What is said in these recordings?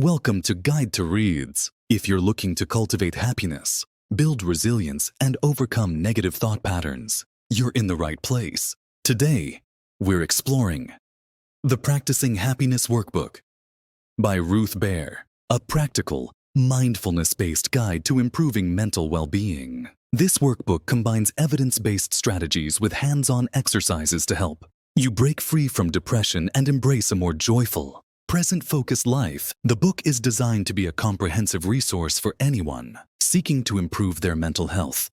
Welcome to GuideToReads. If you're looking to cultivate happiness, build resilience, and overcome negative thought patterns, you're in the right place. Today, we're exploring the Practicing Happiness Workbook by Ruth Baer, a practical, mindfulness-based guide to improving mental well-being. This workbook combines evidence-based strategies with hands-on exercises to help you break free from depression and embrace a more joyful, present-focused life. The book is designed to be a comprehensive resource for anyone seeking to improve their mental health.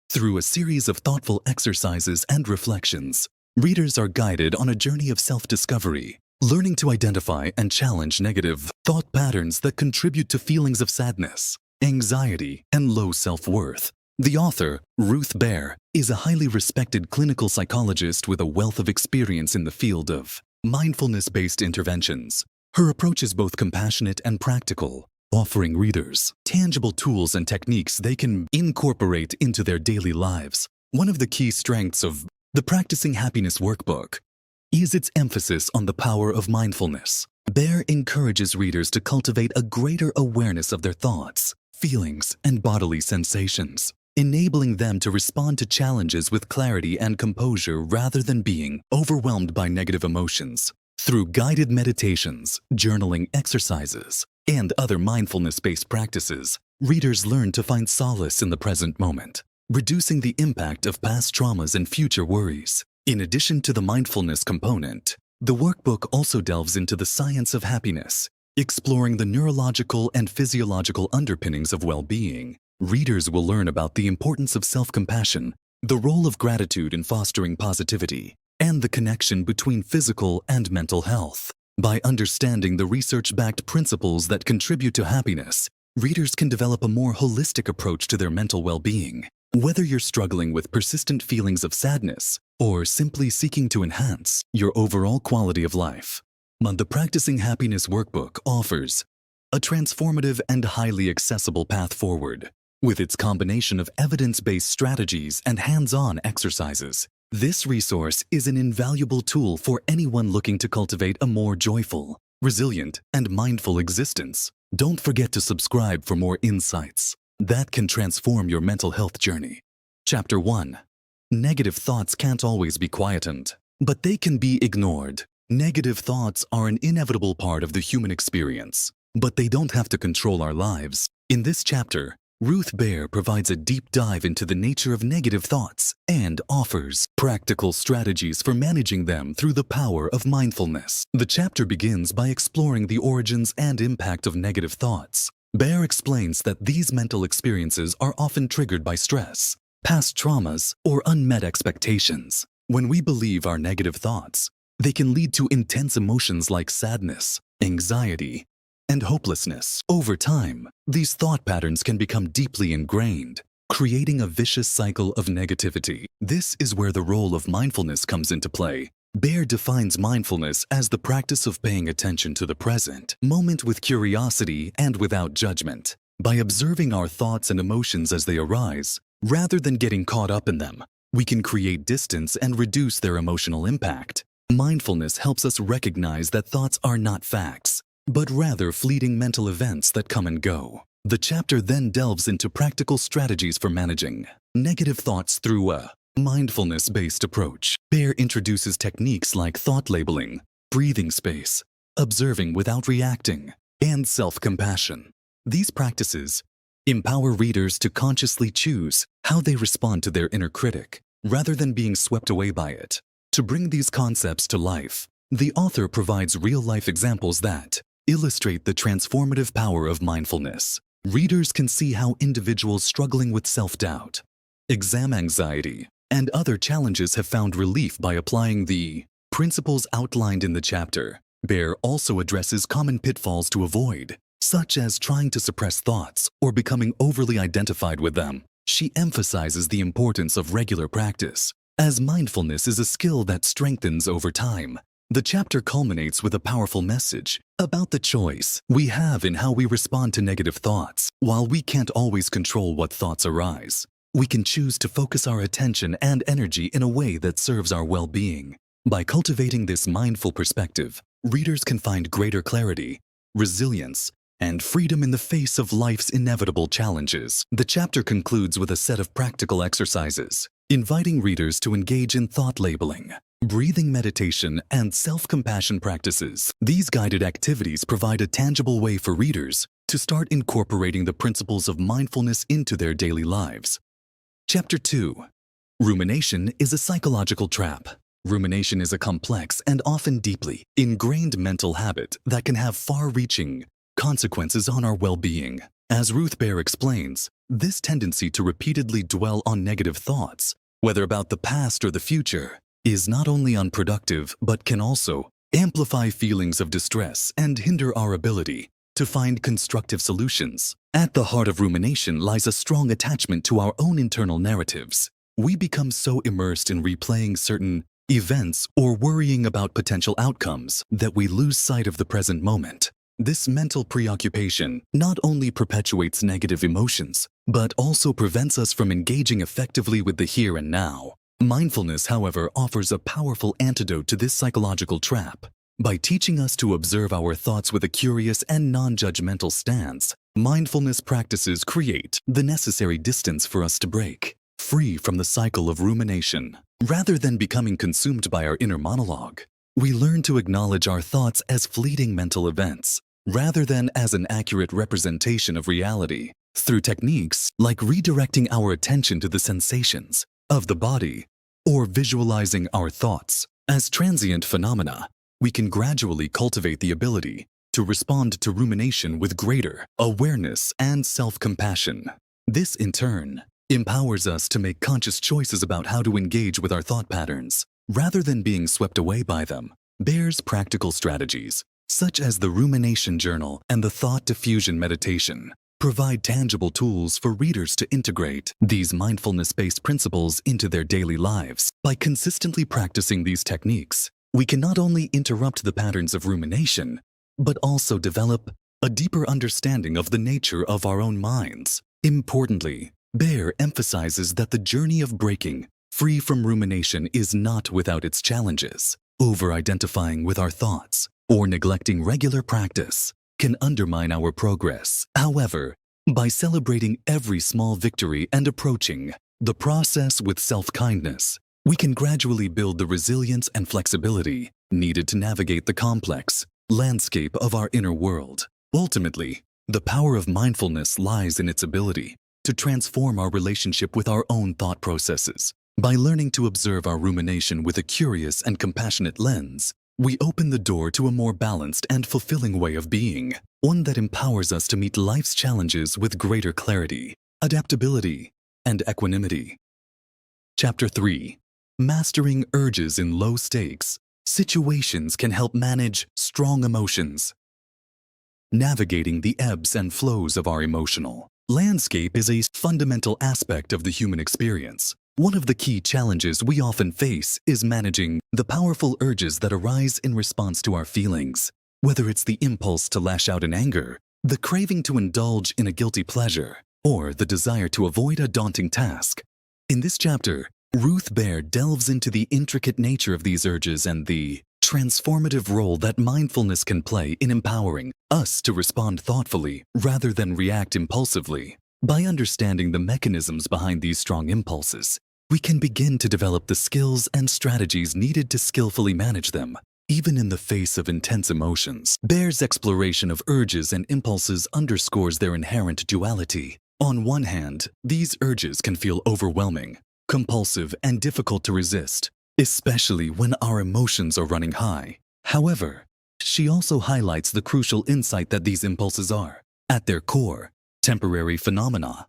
Through a series of thoughtful exercises and reflections, readers are guided on a journey of self-discovery, learning to identify and challenge negative thought patterns that contribute to feelings of sadness, anxiety, and low self-worth. The author, Ruth Baer, is a highly respected clinical psychologist with a wealth of experience in the field of mindfulness-based interventions. Her approach is both compassionate and practical, offering readers tangible tools and techniques they can incorporate into their daily lives. One of the key strengths of the Practicing Happiness Workbook is its emphasis on the power of mindfulness. Baer encourages readers to cultivate a greater awareness of their thoughts, feelings, and bodily sensations, enabling them to respond to challenges with clarity and composure rather than being overwhelmed by negative emotions. Through guided meditations, journaling exercises, and other mindfulness-based practices, readers learn to find solace in the present moment, reducing the impact of past traumas and future worries. In addition to the mindfulness component, the workbook also delves into the science of happiness, exploring the neurological and physiological underpinnings of well-being. Readers will learn about the importance of self-compassion, the role of gratitude in fostering positivity, and the connection between physical and mental health. By understanding the research-backed principles that contribute to happiness, readers can develop a more holistic approach to their mental well-being. Whether you're struggling with persistent feelings of sadness or simply seeking to enhance your overall quality of life, the Practicing Happiness Workbook offers a transformative and highly accessible path forward. With its combination of evidence-based strategies and hands-on exercises, this resource is an invaluable tool for anyone looking to cultivate a more joyful, resilient, and mindful existence. Don't forget to subscribe for more insights that can transform your mental health journey. Chapter 1. Negative thoughts can't always be quietened, but they can be ignored. Negative thoughts are an inevitable part of the human experience, but they don't have to control our lives. In this chapter, Ruth Baer provides a deep dive into the nature of negative thoughts and offers practical strategies for managing them through the power of mindfulness. The chapter begins by exploring the origins and impact of negative thoughts. Baer explains that these mental experiences are often triggered by stress, past traumas, or unmet expectations. When we believe our negative thoughts, they can lead to intense emotions like sadness, anxiety, and hopelessness. Over time, these thought patterns can become deeply ingrained, creating a vicious cycle of negativity. This is where the role of mindfulness comes into play. Baer defines mindfulness as the practice of paying attention to the present moment with curiosity and without judgment. By observing our thoughts and emotions as they arise, rather than getting caught up in them, we can create distance and reduce their emotional impact. Mindfulness helps us recognize that thoughts are not facts, but rather fleeting mental events that come and go. The chapter then delves into practical strategies for managing negative thoughts through a mindfulness-based approach. Baer introduces techniques like thought labeling, breathing space, observing without reacting, and self-compassion. These practices empower readers to consciously choose how they respond to their inner critic, rather than being swept away by it. To bring these concepts to life, the author provides real-life examples that illustrate the transformative power of mindfulness. Readers can see how individuals struggling with self-doubt, exam anxiety, and other challenges have found relief by applying the principles outlined in the chapter. Baer also addresses common pitfalls to avoid, such as trying to suppress thoughts or becoming overly identified with them. She emphasizes the importance of regular practice, as mindfulness is a skill that strengthens over time. The chapter culminates with a powerful message about the choice we have in how we respond to negative thoughts. While we can't always control what thoughts arise, we can choose to focus our attention and energy in a way that serves our well-being. By cultivating this mindful perspective, readers can find greater clarity, resilience, and freedom in the face of life's inevitable challenges. The chapter concludes with a set of practical exercises, inviting readers to engage in thought labeling, breathing meditation, and self-compassion practices. These guided activities provide a tangible way for readers to start incorporating the principles of mindfulness into their daily lives. Chapter 2. Rumination is a psychological trap. Rumination is a complex and often deeply ingrained mental habit that can have far-reaching consequences on our well-being. As Ruth Baer explains, this tendency to repeatedly dwell on negative thoughts, whether about the past or the future, is not only unproductive but can also amplify feelings of distress and hinder our ability to find constructive solutions. At the heart of rumination lies a strong attachment to our own internal narratives. We become so immersed in replaying certain events or worrying about potential outcomes that we lose sight of the present moment. This mental preoccupation not only perpetuates negative emotions, but also prevents us from engaging effectively with the here and now. Mindfulness, however, offers a powerful antidote to this psychological trap. By teaching us to observe our thoughts with a curious and non-judgmental stance, mindfulness practices create the necessary distance for us to break free from the cycle of rumination. Rather than becoming consumed by our inner monologue, we learn to acknowledge our thoughts as fleeting mental events, rather than as an accurate representation of reality. Through techniques like redirecting our attention to the sensations of the body or visualizing our thoughts as transient phenomena, we can gradually cultivate the ability to respond to rumination with greater awareness and self-compassion. This, in turn, empowers us to make conscious choices about how to engage with our thought patterns, rather than being swept away by them. Baer's practical strategies, such as the rumination journal and the thought diffusion meditation, provide tangible tools for readers to integrate these mindfulness-based principles into their daily lives. By consistently practicing these techniques, we can not only interrupt the patterns of rumination, but also develop a deeper understanding of the nature of our own minds. Importantly, Baer emphasizes that the journey of breaking free from rumination is not without its challenges. Over-identifying with our thoughts or neglecting regular practice can undermine our progress. However, by celebrating every small victory and approaching the process with self-kindness, we can gradually build the resilience and flexibility needed to navigate the complex landscape of our inner world. Ultimately, the power of mindfulness lies in its ability to transform our relationship with our own thought processes. By learning to observe our rumination with a curious and compassionate lens, we open the door to a more balanced and fulfilling way of being, one that empowers us to meet life's challenges with greater clarity, adaptability, and equanimity. Chapter 3. Mastering urges in low-stakes situations can help manage strong emotions. Navigating the ebbs and flows of our emotional landscape is a fundamental aspect of the human experience. One of the key challenges we often face is managing the powerful urges that arise in response to our feelings. Whether it's the impulse to lash out in anger, the craving to indulge in a guilty pleasure, or the desire to avoid a daunting task. In this chapter, Ruth Baer delves into the intricate nature of these urges and the transformative role that mindfulness can play in empowering us to respond thoughtfully rather than react impulsively. By understanding the mechanisms behind these strong impulses, we can begin to develop the skills and strategies needed to skillfully manage them, even in the face of intense emotions. Baer's exploration of urges and impulses underscores their inherent duality. On one hand, these urges can feel overwhelming, compulsive, and difficult to resist, especially when our emotions are running high. However, she also highlights the crucial insight that these impulses are, at their core, temporary phenomena.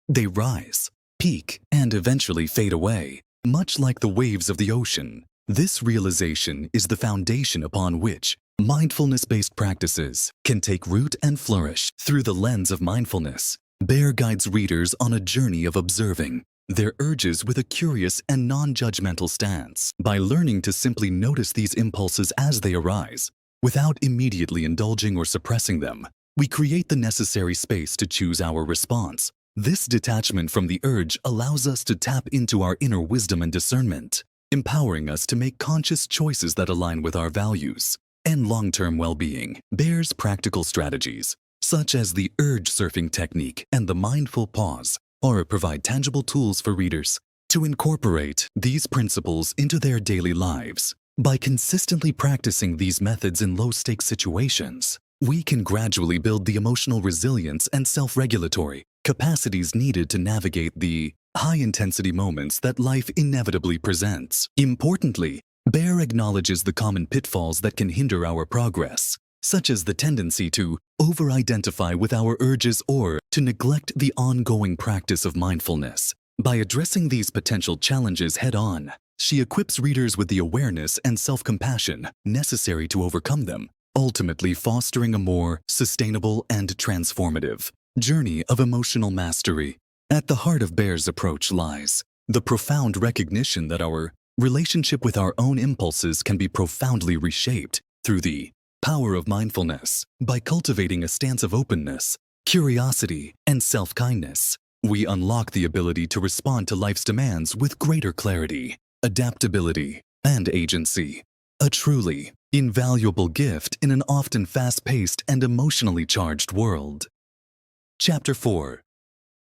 They rise, peak, and eventually fade away, much like the waves of the ocean. This realization is the foundation upon which mindfulness-based practices can take root and flourish. Through the lens of mindfulness, Baer guides readers on a journey of observing their urges with a curious and non-judgmental stance. By learning to simply notice these impulses as they arise, without immediately indulging or suppressing them, we create the necessary space to choose our response. This detachment from the urge allows us to tap into our inner wisdom and discernment, empowering us to make conscious choices that align with our values. and long-term well-being. Baer's practical strategies, such as the urge surfing technique and the mindful pause, provide tangible tools for readers to incorporate these principles into their daily lives. By consistently practicing these methods in low-stakes situations, we can gradually build the emotional resilience and self-regulatory capacities needed to navigate the high-intensity moments that life inevitably presents. Importantly, Baer acknowledges the common pitfalls that can hinder our progress, such as the tendency to over-identify with our urges or to neglect the ongoing practice of mindfulness. By addressing these potential challenges head-on, she equips readers with the awareness and self-compassion necessary to overcome them, ultimately fostering a more sustainable and transformative journey of emotional mastery. At the heart of Baer's approach lies the profound recognition that our relationship with our own impulses can be profoundly reshaped through the power of mindfulness. By cultivating a stance of openness, curiosity, and self-kindness, we unlock the ability to respond to life's demands with greater clarity, adaptability, and agency. A truly invaluable gift in an often fast-paced and emotionally charged world. Chapter 4.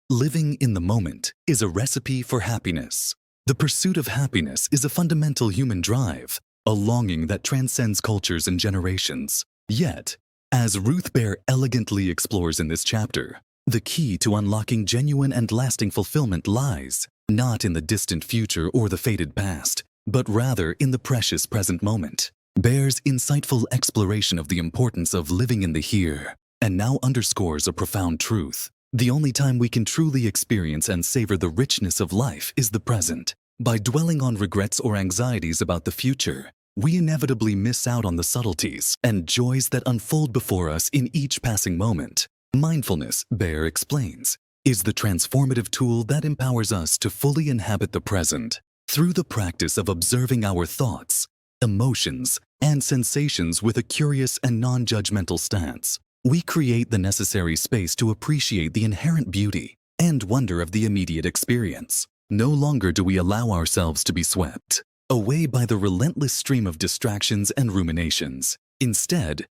Living in the moment is a recipe for happiness. The pursuit of happiness is a fundamental human drive, a longing that transcends cultures and generations. Yet, as Ruth Baer elegantly explores in this chapter, the key to unlocking genuine and lasting fulfillment lies not in the distant future or the faded past, but rather in the precious present moment. Baer's insightful exploration of the importance of living in the here and now underscores a profound truth. The only time we can truly experience and savor the richness of life is the present. By dwelling on regrets or anxieties about the future, we inevitably miss out on the subtleties and joys that unfold before us in each passing moment. Mindfulness, Baer explains, is the transformative tool that empowers us to fully inhabit the present. Through the practice of observing our thoughts, emotions, and sensations with a curious and non-judgmental stance, we create the necessary space to appreciate the inherent beauty and wonder of the immediate experience. No longer do we allow ourselves to be swept away by the relentless stream of distractions and ruminations. Instead,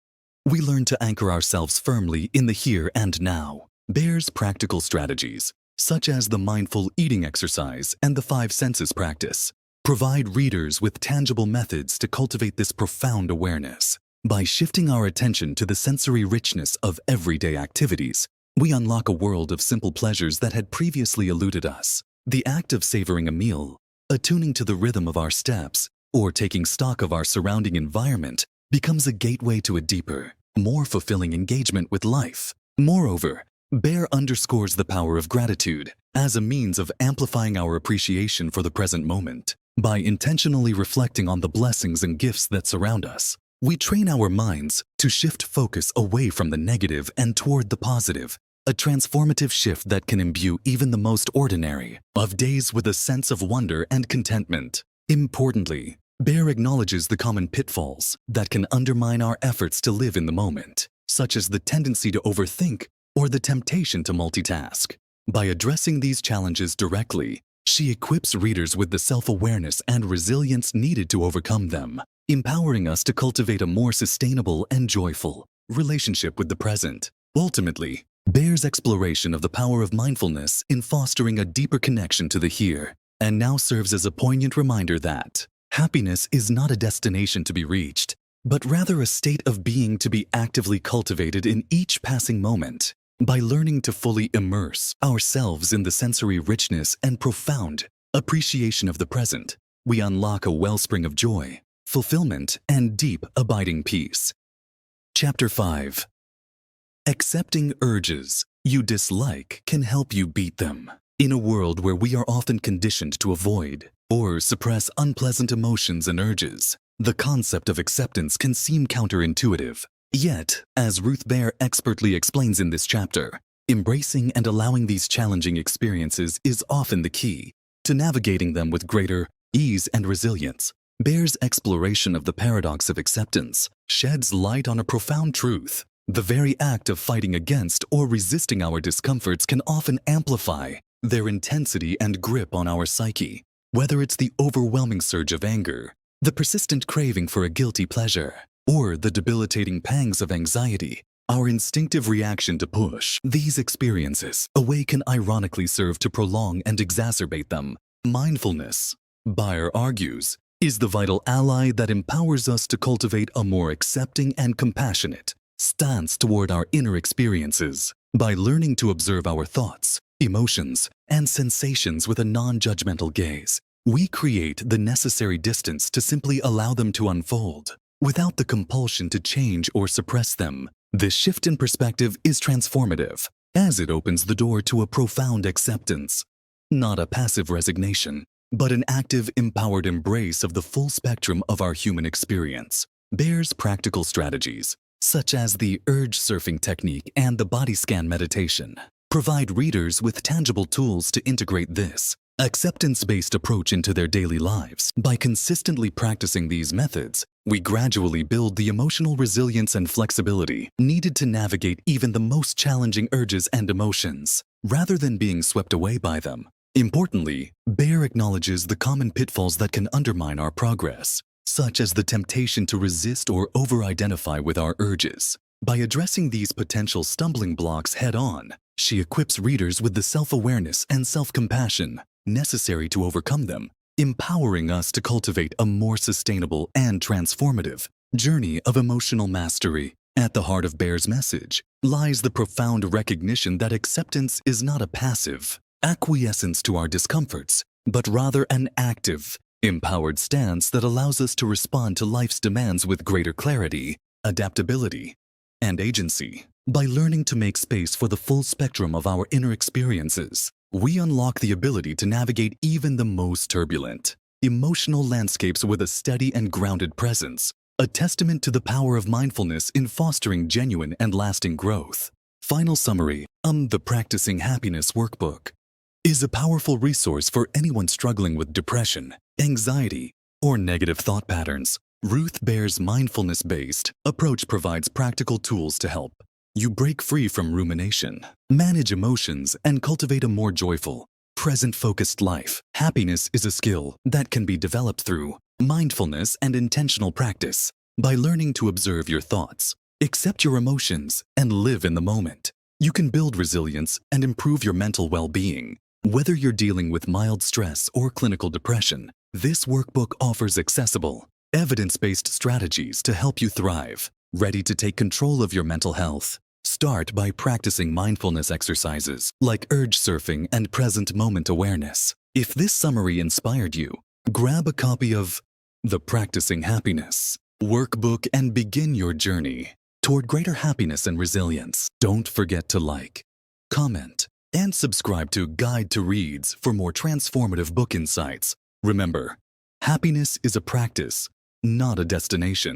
we learn to anchor ourselves firmly in the here and now. Baer's practical strategies, such as the mindful eating exercise and the 5 senses practice, provide readers with tangible methods to cultivate this profound awareness. By shifting our attention to the sensory richness of everyday activities, we unlock a world of simple pleasures that had previously eluded us. The act of savoring a meal, attuning to the rhythm of our steps, or taking stock of our surrounding environment becomes a gateway to a deeper, more fulfilling engagement with life. Moreover, Baer underscores the power of gratitude as a means of amplifying our appreciation for the present moment. By intentionally reflecting on the blessings and gifts that surround us, we train our minds to shift focus away from the negative and toward the positive, a transformative shift that can imbue even the most ordinary of days with a sense of wonder and contentment. Importantly, Baer acknowledges the common pitfalls that can undermine our efforts to live in the moment, such as the tendency to overthink or the temptation to multitask. By addressing these challenges directly, she equips readers with the self-awareness and resilience needed to overcome them, empowering us to cultivate a more sustainable and joyful relationship with the present. Ultimately, Baer's exploration of the power of mindfulness in fostering a deeper connection to the here and now serves as a poignant reminder that happiness is not a destination to be reached, but rather a state of being to be actively cultivated in each passing moment. By learning to fully immerse ourselves in the sensory richness and profound appreciation of the present, we unlock a wellspring of joy, fulfillment, and deep, abiding peace. Chapter 5. Accepting urges you dislike can help you beat them. In a world where we are often conditioned to avoid or suppress unpleasant emotions and urges, the concept of acceptance can seem counterintuitive. Yet, as Ruth Baer expertly explains in this chapter, embracing and allowing these challenging experiences is often the key to navigating them with greater ease and resilience. Baer's exploration of the paradox of acceptance sheds light on a profound truth. The very act of fighting against or resisting our discomforts can often amplify their intensity and grip on our psyche. Whether it's the overwhelming surge of anger, the persistent craving for a guilty pleasure, or the debilitating pangs of anxiety, our instinctive reaction to push these experiences away can ironically serve to prolong and exacerbate them. Mindfulness, Baer argues, is the vital ally that empowers us to cultivate a more accepting and compassionate stance toward our inner experiences. By learning to observe our thoughts, emotions, and sensations with a non-judgmental gaze, we create the necessary distance to simply allow them to unfold, without the compulsion to change or suppress them. This shift in perspective is transformative, as it opens the door to a profound acceptance, not a passive resignation, but an active, empowered embrace of the full spectrum of our human experience. Baer's practical strategies, such as the urge surfing technique and the body scan meditation, provide readers with tangible tools to integrate this acceptance-based approach into their daily lives. By consistently practicing these methods, we gradually build the emotional resilience and flexibility needed to navigate even the most challenging urges and emotions, rather than being swept away by them. Importantly, Baer acknowledges the common pitfalls that can undermine our progress, such as the temptation to resist or over-identify with our urges. By addressing these potential stumbling blocks head-on, she equips readers with the self-awareness and self-compassion necessary to overcome them, empowering us to cultivate a more sustainable and transformative journey of emotional mastery. At the heart of Baer's message lies the profound recognition that acceptance is not a passive acquiescence to our discomforts, but rather an active, empowered stance that allows us to respond to life's demands with greater clarity, adaptability, and agency. By learning to make space for the full spectrum of our inner experiences, we unlock the ability to navigate even the most turbulent emotional landscapes with a steady and grounded presence, a testament to the power of mindfulness in fostering genuine and lasting growth. Final summary: the Practicing Happiness Workbook is a powerful resource for anyone struggling with depression, anxiety, or negative thought patterns. Ruth Baer's mindfulness-based approach provides practical tools to help you break free from rumination, manage emotions, and cultivate a more joyful, present-focused life. Happiness is a skill that can be developed through mindfulness and intentional practice. By learning to observe your thoughts, accept your emotions, and live in the moment, you can build resilience and improve your mental well-being. Whether you're dealing with mild stress or clinical depression, this workbook offers accessible, evidence-based strategies to help you thrive. Ready to take control of your mental health? Start by practicing mindfulness exercises like urge surfing and present moment awareness. If this summary inspired you, grab a copy of the Practicing Happiness Workbook and begin your journey toward greater happiness and resilience. Don't forget to like, comment, and subscribe to GuideToReads for more transformative book insights. Remember, happiness is a practice, not a destination.